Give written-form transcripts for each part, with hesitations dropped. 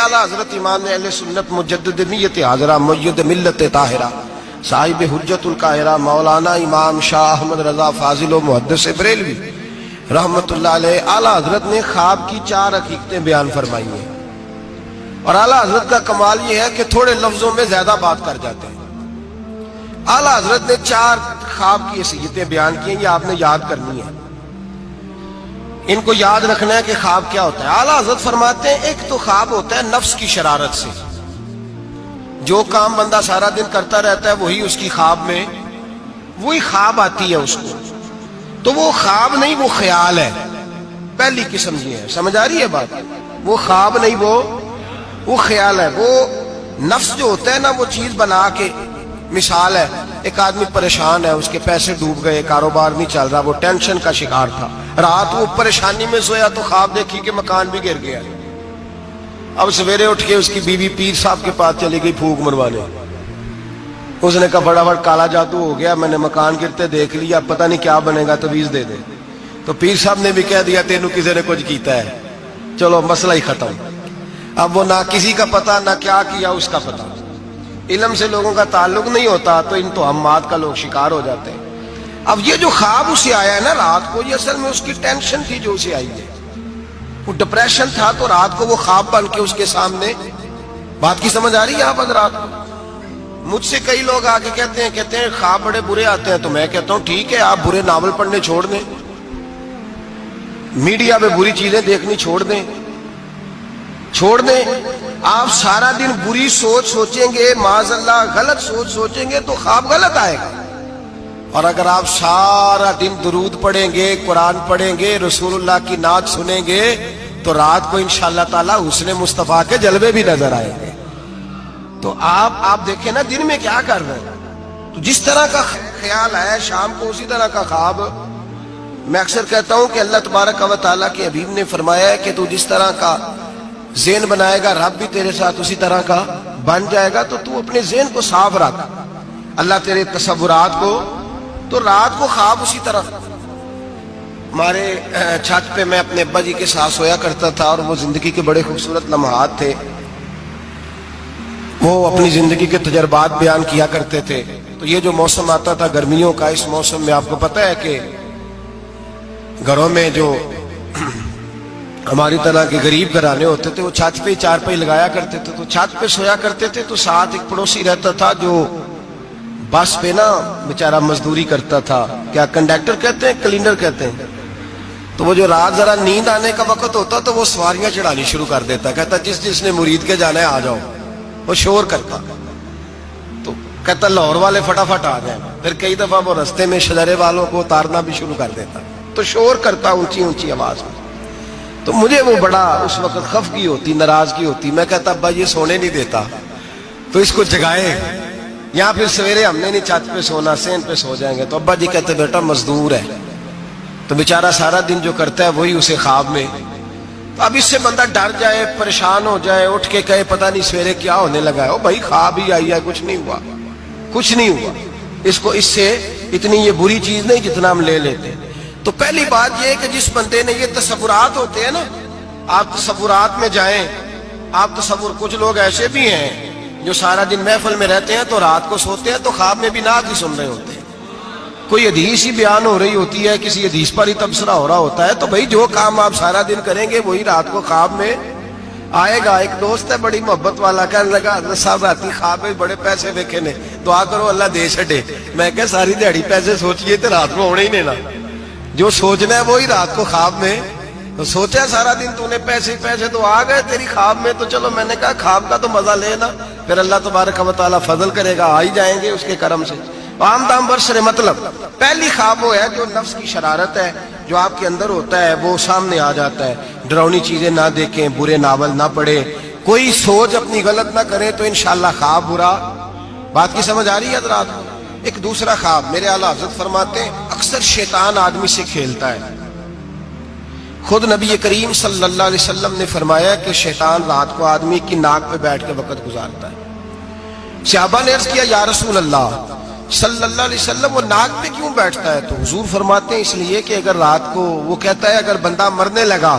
اعلیٰ حضرت امام اہل سنت مجدد نیت حاضرہ مؤید ملت طاہرہ صاحب حجت القاہرہ مولانا امام شاہ احمد رضا فاضل و محدث بریلوی رحمت اللہ علیہ، اعلیٰ حضرت نے خواب کی 4 حقیقتیں بیان فرمائی ہیں، اور اعلیٰ حضرت کا کمال یہ ہے کہ تھوڑے لفظوں میں زیادہ بات کر جاتے ہیں۔ اعلیٰ حضرت نے 4 خواب کی حیثیتیں بیان کی ہیں، یہ آپ نے یاد کرنی ہے، ان کو یاد رکھنا ہے کہ خواب کیا ہوتا ہے۔ اعلیٰ حضرت فرماتے ہیں ایک تو خواب ہوتا ہے نفس کی شرارت سے، جو کام بندہ سارا دن کرتا رہتا ہے وہی اس کی خواب میں وہی خواب آتی ہے اس کو، تو وہ خواب نہیں وہ خیال ہے، پہلی قسم یہ ہے، سمجھ آ رہی ہے بات؟ وہ خواب نہیں وہ خیال ہے۔ وہ نفس جو ہوتا ہے نا وہ چیز بنا کے، مثال ہے ایک آدمی پریشان ہے، اس کے پیسے ڈوب گئے، کاروبار نہیں چل رہا، وہ ٹینشن کا شکار تھا، رات وہ پریشانی میں سویا تو خواب دیکھی کہ مکان بھی گر گیا۔ اب سویرے اٹھ کے اس کی بیوی پیر صاحب کے پاس چلی گئی پھونک مروانے، اس نے کہا بڑا کالا جادو ہو گیا، میں نے مکان گرتے دیکھ لیا، پتہ نہیں کیا بنے گا، تویز دے دے۔ تو پیر صاحب نے بھی کہہ دیا تینوں کسی نے کچھ کیتا ہے، چلو مسئلہ ہی ختم۔ اب وہ نہ کسی کا پتہ نہ کیا کیا اس کا پتہ، علم سے لوگوں کا تعلق نہیں ہوتا تو ان توہمات کا لوگ شکار ہو جاتے ہیں۔ اب یہ جو خواب اسے آیا ہے نا رات کو، یہ اصل میں اس کی ٹینشن تھی جو اسے آئی ہے، وہ ڈپریشن تھا، تو رات کو وہ خواب بن کے اس کے سامنے، بات کی سمجھ آ رہی ہے آپ حضرات کو؟ مجھ سے کئی لوگ آ کے کہتے ہیں خواب بڑے برے آتے ہیں، تو میں کہتا ہوں ٹھیک ہے، آپ برے ناول پڑھنے چھوڑ دیں، میڈیا پہ بری چیزیں دیکھنی چھوڑ دیں، آپ سارا دن بری سوچ سوچیں گے، معاذ اللہ غلط سوچ سوچیں گے تو خواب غلط آئے گا، اور اگر آپ سارا دن درود پڑھیں گے، قرآن پڑھیں گے، رسول اللہ کی نعت سنیں گے تو رات کو انشاءاللہ تعالی حسن مصطفیٰ کے جلوے بھی نظر آئیں گے۔ تو آپ دیکھیں نا دن میں کیا کر رہے ہیں، تو جس طرح کا خیال ہے شام کو اسی طرح کا خواب۔ میں اکثر کہتا ہوں کہ اللہ تبارک و تعالیٰ کے حبیب نے فرمایا ہے کہ تو جس طرح کا ذہن بنائے گا رب بھی تیرے ساتھ اسی طرح کا بن جائے گا، تو تو اپنے ذہن کو صاف رکھ، اللہ تیرے تصورات کو، تو رات کو خواب اسی طرح۔ ہمارے چھت پہ میں اپنے ابا جی کے ساتھ سویا کرتا تھا، اور وہ زندگی کے بڑے خوبصورت لمحات تھے، وہ اپنی زندگی کے تجربات بیان کیا کرتے تھے۔ تو یہ جو موسم آتا تھا گرمیوں کا، اس موسم میں آپ کو پتہ ہے کہ گھروں میں جو ہماری طرح کے غریب گھرانے ہوتے تھے وہ چھت پہ چارپائی لگایا کرتے تھے، تو چھت پہ سویا کرتے تھے، تو ساتھ ایک پڑوسی رہتا تھا جو بس پہ نا بیچارہ مزدوری کرتا تھا، کیا کنڈکٹر کہتے ہیں کلینر کہتے ہیں، تو وہ جو رات ذرا نیند آنے کا وقت ہوتا تو وہ سواریاں چڑھانی شروع کر دیتا، کہتا جس نے مرید کے جانا ہے آ جاؤ، وہ شور کرتا، تو کہتا لاہور والے فٹافٹ آ جائیں، پھر کئی دفعہ وہ رستے میں شجرے والوں کو اتارنا بھی شروع کر دیتا، تو شور کرتا اونچی اونچی آواز میں۔ تو مجھے وہ بڑا اس وقت خفگی ہوتی، ناراضگی ہوتی، میں کہتا ابا یہ سونے نہیں دیتا تو اس کو جگائے، یا پھر سویرے ہم نے نہیں چھت پہ سونا، سین پہ سو جائیں گے، تو ابا جی کہتے بیٹا مزدور ہے، تو بیچارہ سارا دن جو کرتا ہے وہی اسے خواب میں، تو اب اس سے بندہ ڈر جائے، پریشان ہو جائے، اٹھ کے کہے پتہ نہیں سویرے کیا ہونے لگا ہے، او بھائی خواب ہی آئی ہے، کچھ نہیں ہوا، اس کو اس سے اتنی یہ بری چیز نہیں جتنا ہم لے لیتے۔ تو پہلی بات یہ ہے کہ جس بندے نے یہ تصورات ہوتے ہیں نا، آپ تصورات میں جائیں، آپ تصور، کچھ لوگ ایسے بھی ہیں جو سارا دن محفل میں رہتے ہیں تو رات کو سوتے ہیں تو خواب میں بھی نعت ہی سن رہے ہوتے ہیں، کوئی حدیث ہی بیان ہو رہی ہوتی ہے، کسی حدیث پر ہی تبصرہ ہو رہا ہوتا ہے، تو بھائی جو کام آپ سارا دن کریں گے وہی رات کو خواب میں آئے گا۔ ایک دوست ہے بڑی محبت والا، کہنے لگا حضرت صاحب راتی خواب میں بڑے پیسے دیکھے نے، دعا کرو اللہ دے چھڈے۔ میں کہ ساری دیہڑی پیسے سوچیے تو رات کو ہونے ہی نہیں نا، جو سوچنا ہے وہی رات کو خواب میں، تو سوچا سارا دن تو نے پیسے تو آ گئے تیری خواب میں، تو چلو میں نے کہا خواب کا تو مزہ لینا، پھر اللہ تبارک و تعالیٰ فضل کرے گا، آ ہی جائیں گے اس کے کرم سے۔ عام دام برسر مطلب پہلی خواب وہ ہے جو نفس کی شرارت ہے، جو آپ کے اندر ہوتا ہے وہ سامنے آ جاتا ہے۔ ڈراؤنی چیزیں نہ دیکھیں، برے ناول نہ پڑھیں، کوئی سوچ اپنی غلط نہ کریں تو انشاءاللہ خواب برا۔ بات کی سمجھ آ رہی ہے حضرات؟ ایک دوسرا خواب، میرے اعلیٰ حضرت فرماتے ہیں اکثر شیطان آدمی سے کھیلتا ہے۔ خود نبی کریم صلی اللہ علیہ وسلم نے فرمایا کہ شیطان رات کو آدمی کی ناک پہ بیٹھ کے وقت گزارتا ہے۔ صحابہ نے عرض کیا یا رسول اللہ صلی اللہ علیہ وسلم وہ ناک پہ کیوں بیٹھتا ہے؟ تو حضور فرماتے ہیں اس لیے کہ اگر رات کو، وہ کہتا ہے اگر بندہ مرنے لگا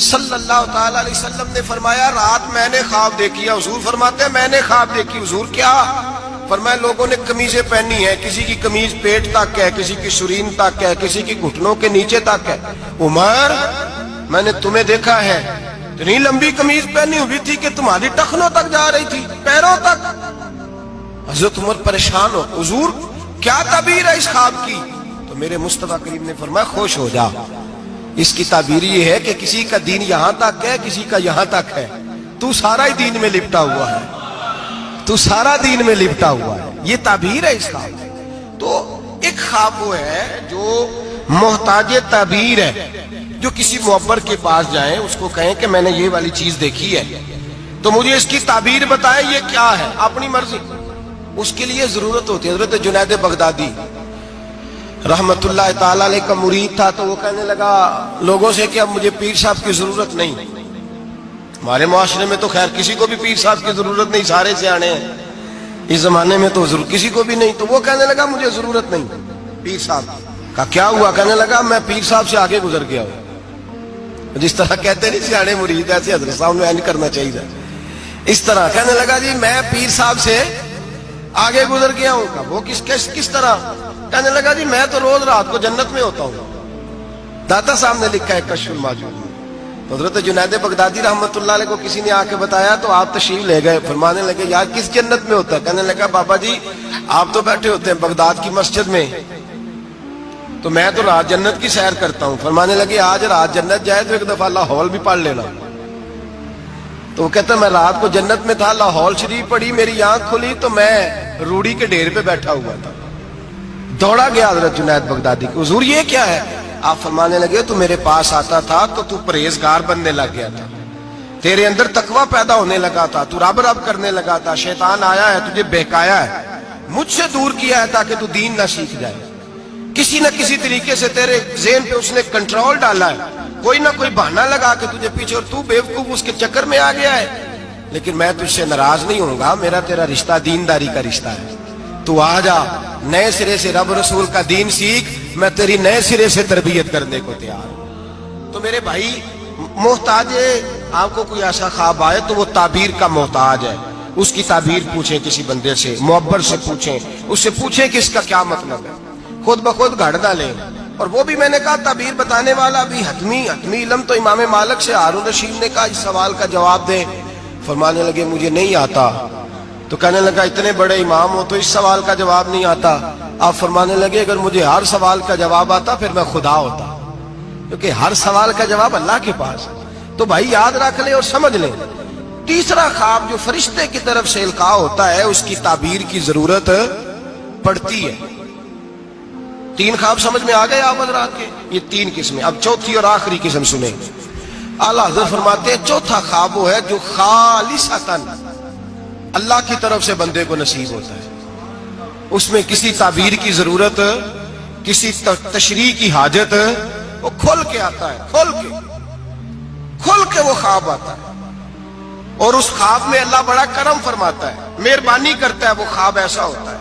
صلی اللہ تعالی علیہ وسلم نے فرمایا رات میں نے خواب دیکھی ہے. حضور فرماتے ہیں میں نے خواب دیکھی. حضور کیا؟ فرمایا لوگوں نے قمیضیں پہنی ہیں, کسی کی قمیض پیٹ تک ہے, کسی کی شرین تک ہے, کسی کی گھٹنوں کے نیچے تک ہے. عمر میں نے تمہیں دیکھا ہے اتنی لمبی قمیض پہنی ہوئی تھی کہ تمہاری ٹخنوں تک جا رہی تھی, پیروں تک. حضرت عمر پریشان ہو, حضور کیا تعبیر ہے اس خواب کی؟ تو میرے مصطفیٰ کریم نے فرمایا خوش ہو جا, اس کی تعبیر یہ ہے کہ کسی کا دین یہاں تک ہے, کسی کا یہاں تک ہے, تو سارا ہی دین میں لپٹا ہوا ہے, تو سارا دین میں لپٹا ہوا ہے. یہ تعبیر ہے اس خواب. تو ایک خواب وہ ہے جو محتاج تعبیر ہے, جو کسی معبر کے پاس جائیں اس کو کہیں کہ میں نے یہ والی چیز دیکھی ہے تو مجھے اس کی تعبیر بتائیں یہ کیا ہے, اپنی مرضی. اس کے لیے ضرورت ہوتی ہے. حضرت جنید بغدادی رحمت اللہ تعالی علیہ کا مرید تھا, تو وہ کہنے لگا لوگوں سے کہ اب مجھے پیر صاحب کی ضرورت نہیں. ہمارے معاشرے میں تو خیر کسی کو بھی پیر صاحب کی ضرورت نہیں, سارے سیانے ہیں. اس زمانے میں تو کسی کو بھی نہیں. تو وہ کہنے لگا مجھے ضرورت نہیں پیر صاحب کا. کیا ہوا؟ کہنے لگا میں پیر صاحب سے آگے گزر گیا ہوں. جس طرح کہتے نہیں سیانے مرید, ایسے حضرت صاحب نے نہیں کرنا چاہیے. اس طرح کہنے لگا جی میں پیر صاحب سے آگے گزر گیا ہوں. وہ کس طرح؟ کہنے لگا جی میں تو روز رات کو جنت میں ہوتا ہوں. داتا صاحب نے لکھا ہے کشف الماجود میں. تو حضرت جنید بغدادی رحمت اللہ علیہ کو کسی نے آ کے بتایا تو آپ تشریف لے گئے. فرمانے لگے یار کس جنت میں ہوتا ہے؟ کہنے لگا بابا جی آپ تو بیٹھے ہوتے ہیں بغداد کی مسجد میں, تو میں تو رات جنت کی سیر کرتا ہوں. فرمانے لگے آج رات جنت جائے تو ایک دفعہ لاہور بھی پڑھ لینا. تو وہ کہتا میں رات کو جنت میں تھا, لاہور شریف پڑھی, میری آنکھ کھلی تو میں روڑی کے ڈھیر پہ بیٹھا ہوا تھا. دوڑا گیا حضرت جنید بغدادی کو, حضور یہ کیا ہے؟ آپ فرمانے لگے تو میرے پاس آتا تھا تو پرہیزگار بننے لگ گیا تھا, تیرے اندر تقوی پیدا ہونے لگا تھا, تو رب رب کرنے لگا تھا. شیطان آیا ہے تجھے بہکایا ہے, مجھ سے دور کیا ہے تاکہ تو دین نہ سیکھ جائے. کسی نہ کسی طریقے سے تیرے ذہن پہ اس نے کنٹرول ڈالا ہے, کوئی نہ کوئی بہانہ لگا کے تجھے پیچھے, اور تو بیوقوف اس کے چکر میں آ گیا ہے. لیکن میں تجھ سے ناراض نہیں ہوں گا, میرا تیرا رشتہ دینداری کا رشتہ ہے. تو آ جا نئے سرے سے رب رسول کا دین سیکھ, میں تیری نئے سرے سے تربیت کرنے کو تیار ہوں. تو میرے بھائی محتاج ہے, آپ کو کوئی ایسا خواب آئے تو وہ تعبیر کا محتاج ہے. اس کی تعبیر پوچھیں کسی بندے سے, معبر سے پوچھیں, اس سے پوچھیں کہ اس کا کیا مطلب ہے. خود بخود گھڑ نہ لیں. اور وہ بھی میں نے کہا تعبیر بتانے والا بھی حتمی علم تو امام مالک سے. ہارون رشید نے کہا اس سوال کا جواب دیں. فرمانے لگے مجھے نہیں آتا. تو کہنے لگا اتنے بڑے امام ہو تو اس سوال کا جواب نہیں آتا. آپ فرمانے لگے اگر مجھے ہر سوال کا جواب آتا پھر میں خدا ہوتا, کیونکہ ہر سوال کا جواب اللہ کے پاس. تو بھائی یاد رکھ لیں اور سمجھ لیں. تیسرا خواب جو فرشتے کی طرف سے القاء ہوتا ہے اس کی تعبیر کی ضرورت پڑتی ہے. 3 خواب سمجھ میں آ گئے آپ حضرات کے؟ یہ 3 قسمیں. اب چوتھی اور آخری قسم سنیں. اعلیٰ حضرت فرماتے ہیں چوتھا خواب وہ ہے جو خالصتاً اللہ کی طرف سے بندے کو نصیب ہوتا ہے. اس میں کسی تعبیر کی ضرورت, کسی تشریح کی حاجت, وہ کھل کے آتا ہے, کھل کے وہ خواب آتا ہے. اور اس خواب میں اللہ بڑا کرم فرماتا ہے, مہربانی کرتا ہے, وہ خواب ایسا ہوتا ہے.